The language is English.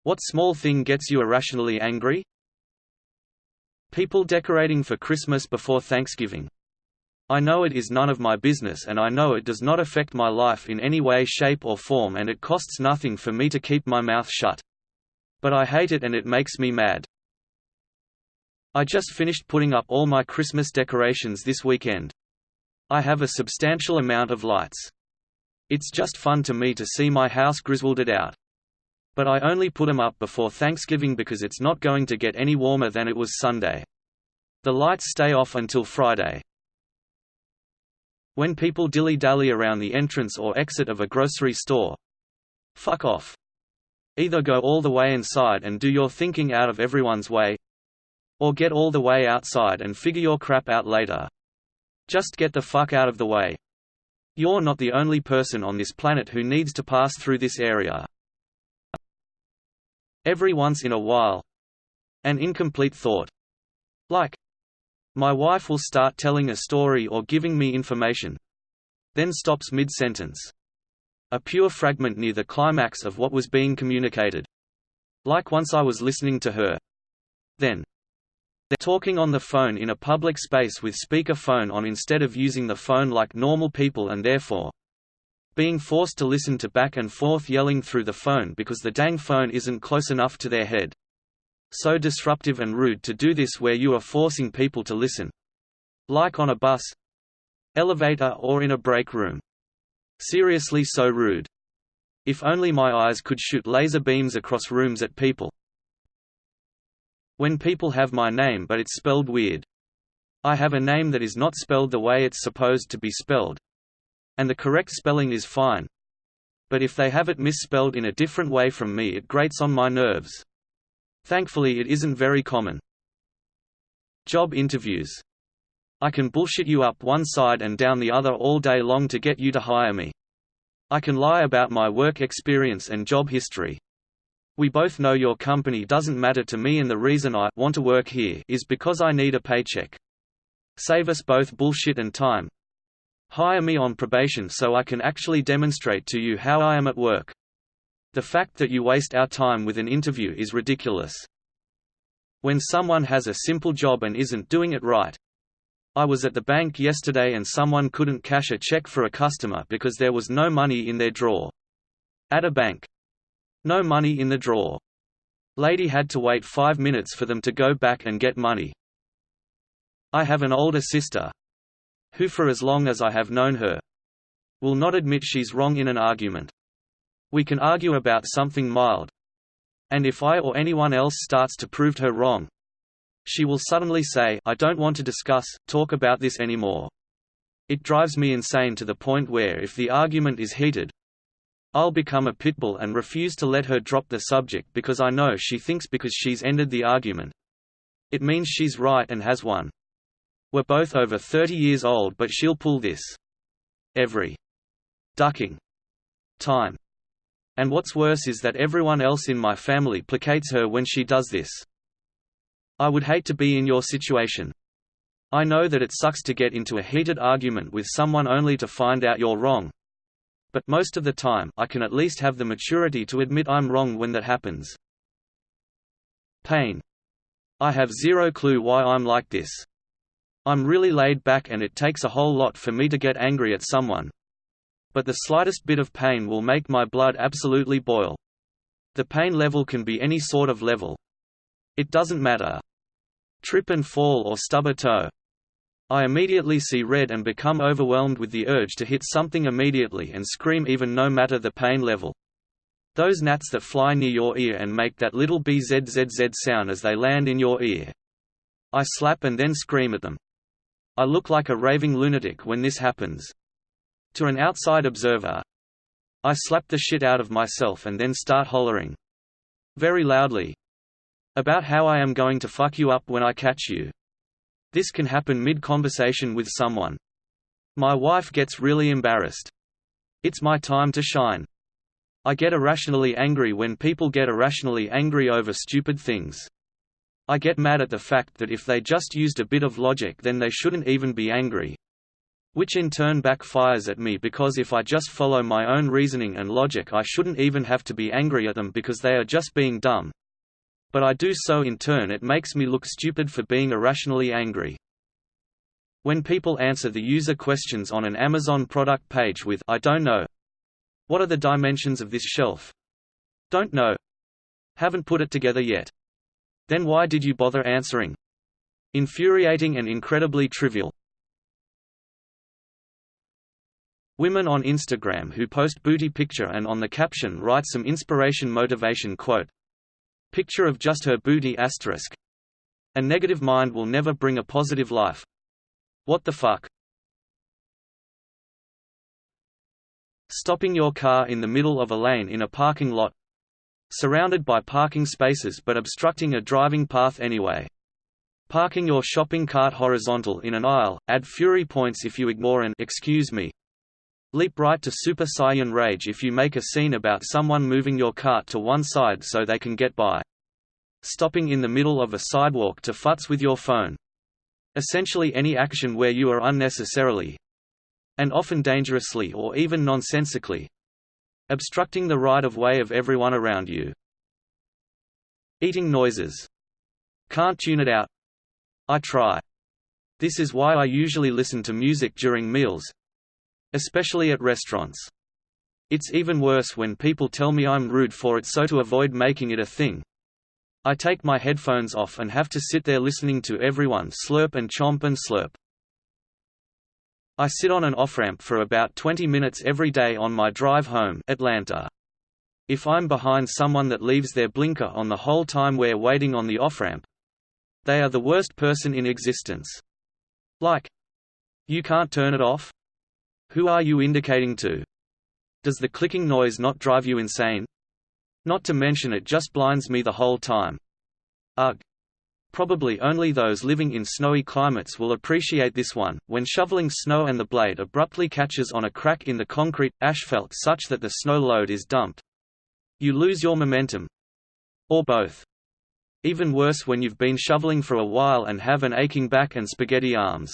What small thing gets you irrationally angry? People decorating for Christmas before Thanksgiving. I know it is none of my business, and I know it does not affect my life in any way, shape or form, and it costs nothing for me to keep my mouth shut. But I hate it and it makes me mad. I just finished putting up all my Christmas decorations this weekend. I have a substantial amount of lights. It's just fun to me to see my house griswolded out. But I only put them up before Thanksgiving because it's not going to get any warmer than it was Sunday. The lights stay off until Friday. When people dilly-dally around the entrance or exit of a grocery store, fuck off. Either go all the way inside and do your thinking out of everyone's way, or get all the way outside and figure your crap out later. Just get the fuck out of the way. You're not the only person on this planet who needs to pass through this area. Every once in a while. An incomplete thought. Like, my wife will start telling a story or giving me information, then stops mid-sentence. A pure fragment near the climax of what was being communicated. Like once I was listening to her. Then talking on the phone in a public space with speaker phone on instead of using the phone like normal people, and therefore being forced to listen to back and forth yelling through the phone because the dang phone isn't close enough to their head. So disruptive and rude to do this where you are forcing people to listen. Like on a bus, elevator or in a break room. Seriously, so rude. If only my eyes could shoot laser beams across rooms at people. When people have my name but it's spelled weird. I have a name that is not spelled the way it's supposed to be spelled. And the correct spelling is fine. But if they have it misspelled in a different way from me, it grates on my nerves. Thankfully it isn't very common. Job interviews. I can bullshit you up one side and down the other all day long to get you to hire me. I can lie about my work experience and job history. We both know your company doesn't matter to me, and the reason I want to work here is because I need a paycheck. Save us both bullshit and time. Hire me on probation so I can actually demonstrate to you how I am at work. The fact that you waste our time with an interview is ridiculous. When someone has a simple job and isn't doing it right. I was at the bank yesterday and someone couldn't cash a check for a customer because there was no money in their drawer. At a bank. No money in the drawer. Lady had to wait 5 minutes for them to go back and get money. I have an older sister, who for as long as I have known her, will not admit she's wrong in an argument. We can argue about something mild. And if I or anyone else starts to prove her wrong, she will suddenly say, I don't want to talk about this anymore. It drives me insane to the point where if the argument is heated, I'll become a pitbull and refuse to let her drop the subject because I know she thinks because she's ended the argument, it means she's right and has won. We're both over 30 years old, but she'll pull this every ducking time. And what's worse is that everyone else in my family placates her when she does this. I would hate to be in your situation. I know that it sucks to get into a heated argument with someone only to find out you're wrong. But most of the time, I can at least have the maturity to admit I'm wrong when that happens. Pain. I have zero clue why I'm like this. I'm really laid back and it takes a whole lot for me to get angry at someone. But the slightest bit of pain will make my blood absolutely boil. The pain level can be any sort of level. It doesn't matter. Trip and fall or stub a toe. I immediately see red and become overwhelmed with the urge to hit something immediately and scream, even no matter the pain level. Those gnats that fly near your ear and make that little bzzz sound as they land in your ear. I slap and then scream at them. I look like a raving lunatic when this happens. To an outside observer, I slap the shit out of myself and then start hollering very loudly about how I am going to fuck you up when I catch you. This can happen mid-conversation with someone. My wife gets really embarrassed. It's my time to shine. I get irrationally angry when people get irrationally angry over stupid things. I get mad at the fact that if they just used a bit of logic then they shouldn't even be angry. Which in turn backfires at me because if I just follow my own reasoning and logic I shouldn't even have to be angry at them because they are just being dumb. But I do, so in turn it makes me look stupid for being irrationally angry. When people answer the user questions on an Amazon product page with "I don't know. What are the dimensions of this shelf? Don't know. Haven't put it together yet. Then why did you bother answering?" Infuriating and incredibly trivial. Women on Instagram who post booty picture and on the caption write some inspiration motivation quote. Picture of just her booty asterisk. A negative mind will never bring a positive life. What the fuck? Stopping your car in the middle of a lane in a parking lot. Surrounded by parking spaces but obstructing a driving path anyway. Parking your shopping cart horizontal in an aisle, add fury points if you ignore an "excuse me." Leap right to Super Saiyan rage if you make a scene about someone moving your cart to one side so they can get by. Stopping in the middle of a sidewalk to futz with your phone. Essentially any action where you are unnecessarily, and often dangerously or even nonsensically, obstructing the right-of-way of everyone around you. Eating noises. Can't tune it out. I try. This is why I usually listen to music during meals, especially at restaurants. It's even worse when people tell me I'm rude for it, so to avoid making it a thing, I take my headphones off and have to sit there listening to everyone slurp and chomp and slurp. I sit on an off-ramp for about 20 minutes every day on my drive home Atlanta. If I'm behind someone that leaves their blinker on the whole time we're waiting on the off-ramp, they are the worst person in existence. Like, you can't turn it off? Who are you indicating to? Does the clicking noise not drive you insane? Not to mention it just blinds me the whole time. Ugh. Probably only those living in snowy climates will appreciate this one, when shoveling snow and the blade abruptly catches on a crack in the concrete, asphalt such that the snow load is dumped. You lose your momentum. Or both. Even worse when you've been shoveling for a while and have an aching back and spaghetti arms.